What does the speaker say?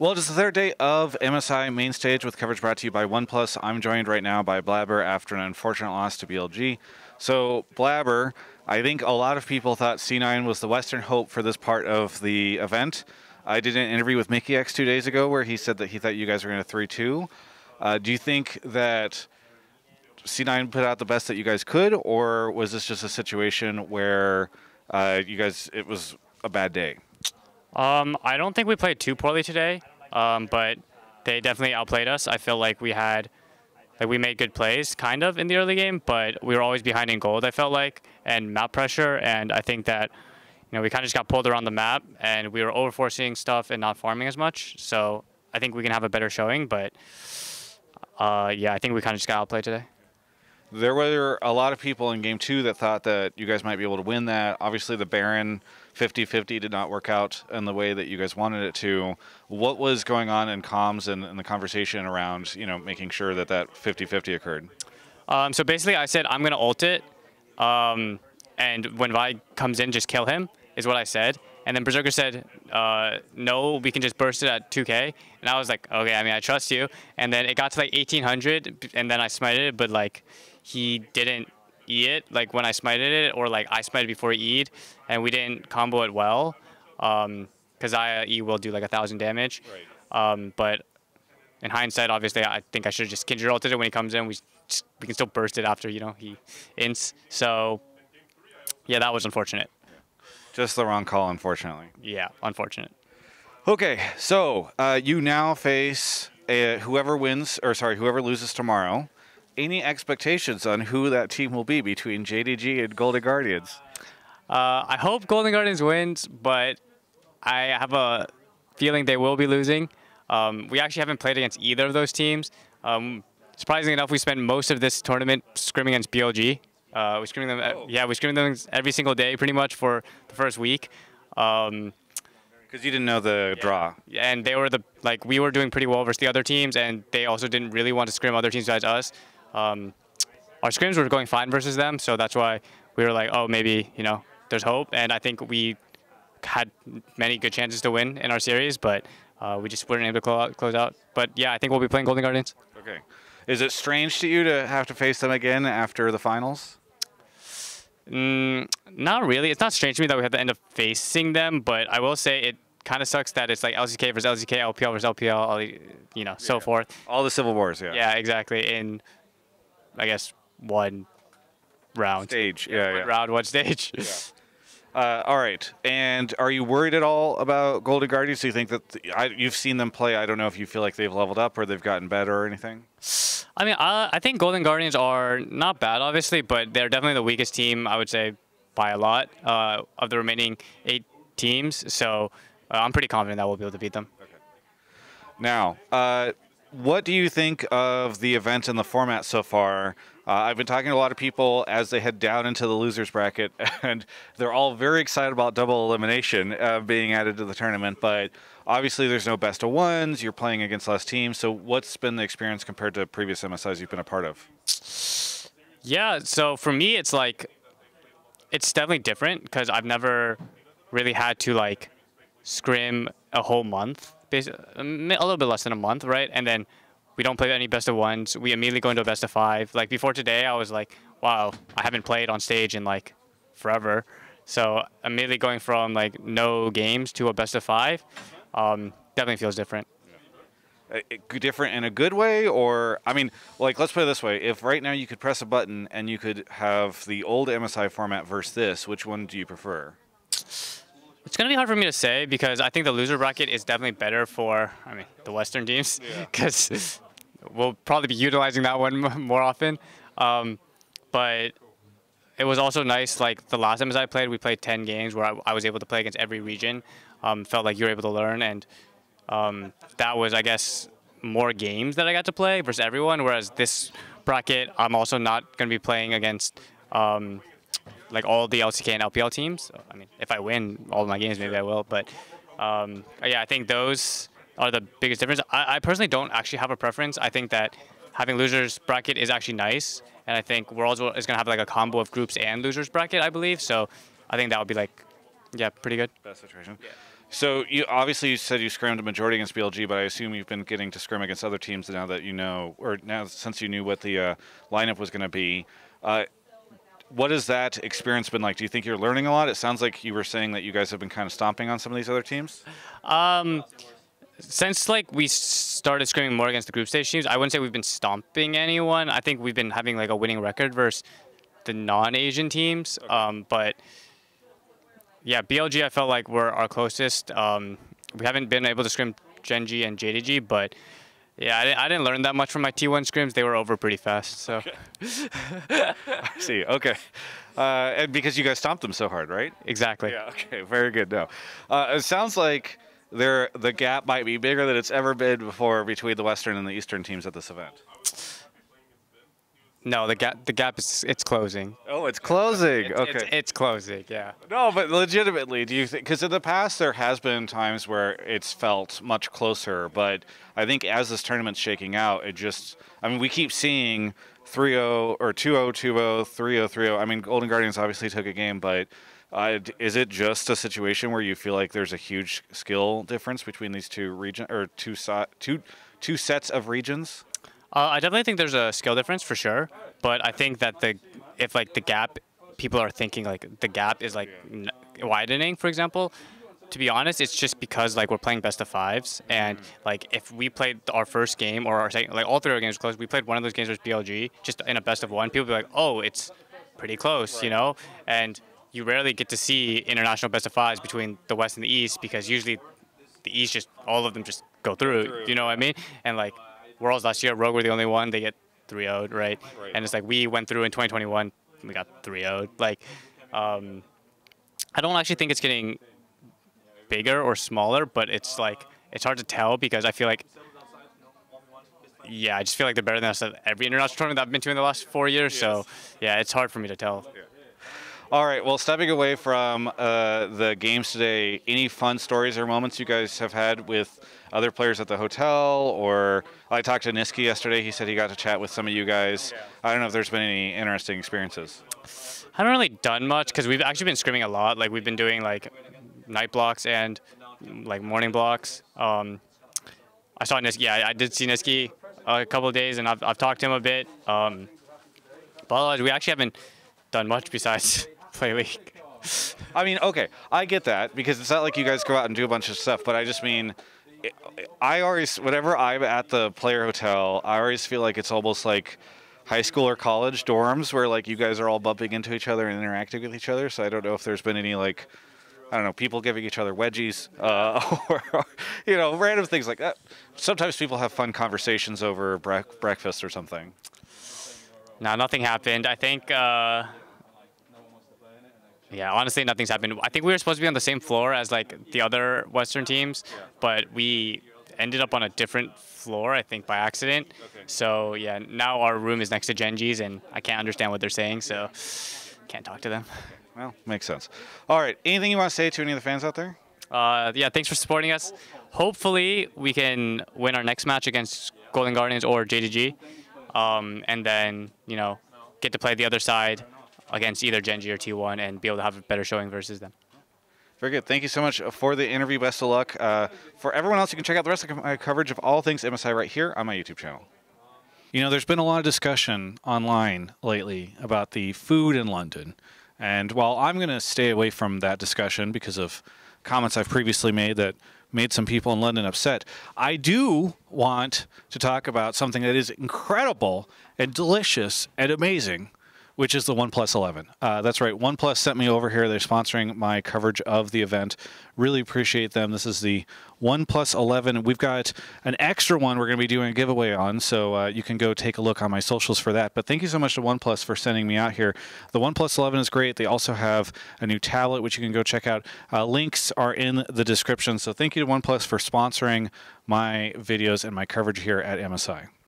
Well, it is the third day of MSI Main Stage with coverage brought to you by OnePlus. I'm joined right now by Blaber after an unfortunate loss to BLG. So, Blaber, I think a lot of people thought C9 was the Western hope for this part of the event. I did an interview with Mickey X 2 days ago where he said that he thought you guys were going to 3-2. Do you think that C9 put out the best that you guys could, or was this just a situation where it was a bad day? I don't think we played too poorly today, but they definitely outplayed us. I feel like we made good plays, kind of, in the early game, but we were always behind in gold, I felt like, and map pressure, and I think that, we kind of just got pulled around the map, and we were overforcing stuff and not farming as much, so I think we can have a better showing, but, yeah, I think we kind of just got outplayed today. There were a lot of people in Game 2 that thought that you guys might be able to win that. Obviously, the Baron 50-50 did not work out in the way that you guys wanted it to. What was going on in comms and the conversation around, making sure that 50-50 occurred? So basically, I said, I'm going to ult it, and when Vi comes in, just kill him, is what I said. And then Berserker said, no, we can just burst it at 2K. And I was like, okay, I trust you. And then it got to like 1800, and then I smited it, but like he didn't E it like when I smited it, or like I smited before he E'd, and we didn't combo it well, because E will do like 1,000 damage. Right. But in hindsight, obviously, I think I should have just Kindred ulted it when he comes in. We can still burst it after, he ints. So, yeah, that was unfortunate. Just the wrong call, unfortunately. Yeah, unfortunate. Okay, so you now face whoever loses tomorrow. Any expectations on who that team will be between JDG and Golden Guardians? I hope Golden Guardians wins, but I have a feeling they will be losing. We actually haven't played against either of those teams. Surprisingly enough, we spent most of this tournament scrimming against BLG. We scrimmed them. Yeah, we scrimmed them every single day, pretty much, for the first week. Because you didn't know the draw. And they were we were doing pretty well versus the other teams, and they also didn't really want to scrim other teams besides us. Our scrims were going fine versus them, so that's why we were like, oh, maybe, there's hope. And I think we had many good chances to win in our series, but we just weren't able to close out. But yeah, I think we'll be playing Golden Guardians. Okay. Is it strange to you to have to face them again after the finals? Not really. It's not strange to me that we have to end up facing them, but I will say it kind of sucks that it's like LCK versus LCK, LPL versus LPL, so forth. All the civil wars, yeah. Yeah, exactly. In, I guess, one round. Stage, One stage. Yeah. All right. And are you worried at all about Golden Guardians? Do you think that you've seen them play? I don't know if you feel like they've leveled up or they've gotten better or anything. I think Golden Guardians are not bad, obviously, but they're definitely the weakest team, I would say, by a lot of the remaining 8 teams. So I'm pretty confident that we'll be able to beat them. Okay. Now, what do you think of the event and the format so far? I've been talking to a lot of people as they head down into the losers bracket, and they're all very excited about double elimination being added to the tournament. But obviously, there's no best of ones. You're playing against less teams. So what's been the experience compared to previous MSIs you've been a part of? Yeah, so for me, it's definitely different because I've never really had to scrim a whole month, basically, a little bit less than a month, right? And then we don't play any best of ones. We immediately go into a best of 5. Like before today, I was like, wow, I haven't played on stage in forever. So immediately going from no games to a best of 5 definitely feels different. Different in a good way, or let's put it this way: if right now you could press a button and you could have the old MSI format versus this, which one do you prefer? It's going to be hard for me to say because I think the loser bracket is definitely better for, the Western teams because we'll probably be utilizing that one more often. But it was also nice, the last MSI I played, we played 10 games where I was able to play against every region. Felt like you were able to learn, and that was, I guess, more games that I got to play versus everyone, whereas this bracket, I'm also not going to be playing against all the LCK and LPL teams. So, if I win all of my games, maybe I will. But yeah, I think those are the biggest difference. I personally don't actually have a preference. I think that having losers bracket is actually nice, and I think Worlds is going to have a combo of groups and losers bracket, I believe. So I think that would be yeah, pretty good. Best situation. Yeah. So you obviously you said you scrimmed a majority against BLG, but I assume you've been getting to scrim against other teams now that you know, or now since you knew what the lineup was going to be. What has that experience been like? Do you think you're learning a lot? It sounds like you were saying that you guys have been kind of stomping on some of these other teams. Since like we started scrimming more against the group stage teams, I wouldn't say we've been stomping anyone. I think we've been having like a winning record versus the non-Asian teams. Okay. But yeah, BLG I felt like were our closest. We haven't been able to scrim Genji and JDG, but yeah, I didn't learn that much from my T1 scrims. They were over pretty fast. So. Okay. I see. Okay. And because you guys stomped them so hard, right? Exactly. Yeah. Okay. Very good. No. It sounds like the gap might be bigger than it's ever been before between the Western and the Eastern teams at this event. No, the gap is it's closing. Oh, it's closing. Okay. It's closing. Yeah. No, but legitimately, do you think? Because in the past there has been times where it's felt much closer, but I think as this tournament's shaking out, it just. I mean, we keep seeing 3-0 or 2-0, 2-0, 3-0, 3-0. I mean, Golden Guardians obviously took a game, but is it just a situation where you feel like there's a huge skill difference between these two sets of regions? I definitely think there's a skill difference for sure, but I think that if like the gap, people are thinking like the gap is like widening, for example. To be honest, it's just because like we're playing best of fives, and like if we played our first game or our second, like all three of our games close, we played one of those games versus BLG just in a best of one. People be like, oh, it's pretty close, you know, and you rarely get to see international best of fives between the West and the East because usually the East just all of them just go through. You know what I mean? And like. Worlds last year, Rogue were the only one. They get 3-0'd, right? And it's like we went through in 2021, we got 3-0'd. Like, I don't actually think it's getting bigger or smaller, but it's like it's hard to tell because I feel like, yeah, I just feel like they're better than us at every international tournament that I've been to in the last 4 years. Yes. So, yeah, it's hard for me to tell. Yeah. All right. Well, stepping away from the games today, any fun stories or moments you guys have had with other players at the hotel? Or I talked to Niski yesterday. He said he got to chat with some of you guys. Yeah. I don't know if there's been any interesting experiences. I haven't really done much because we've actually been scrimming a lot. Like we've been doing like night blocks and like morning blocks. I saw Niski. Yeah, I did see Niski a couple of days, and I've talked to him a bit. But otherwise, we actually haven't done much besides play League. I mean, okay, I get that because it's not like you guys go out and do a bunch of stuff, but I just mean, I always, whenever I'm at the player hotel, I always feel like it's almost like high school or college dorms where like you guys are all bumping into each other and interacting with each other. So I don't know if there's been any like, I don't know, people giving each other wedgies or, you know, random things like that. Sometimes people have fun conversations over breakfast or something. No, nothing happened. I think, yeah, honestly, nothing's happened. I think we were supposed to be on the same floor as like the other Western teams, but we ended up on a different floor, I think, by accident. Okay. So yeah, now our room is next to Genji's, and I can't understand what they're saying, so can't talk to them. Well, makes sense. All right, anything you want to say to any of the fans out there? Yeah, thanks for supporting us. Hopefully, we can win our next match against Golden Guardians or JDG, and then you know get to play the other side against either Genji or T1 and be able to have a better showing versus them. Very good. Thank you so much for the interview. Best of luck. For everyone else, you can check out the rest of my coverage of all things MSI right here on my YouTube channel. You know, there's been a lot of discussion online lately about the food in London. And while I'm going to stay away from that discussion because of comments I've previously made that made some people in London upset, I do want to talk about something that is incredible and delicious and amazing, which is the OnePlus 11. That's right, OnePlus sent me over here. They're sponsoring my coverage of the event. Really appreciate them. This is the OnePlus 11. We've got an extra one we're going to be doing a giveaway on, so you can go take a look on my socials for that. But thank you so much to OnePlus for sending me out here. The OnePlus 11 is great. They also have a new tablet, which you can go check out. Links are in the description. So thank you to OnePlus for sponsoring my videos and my coverage here at MSI.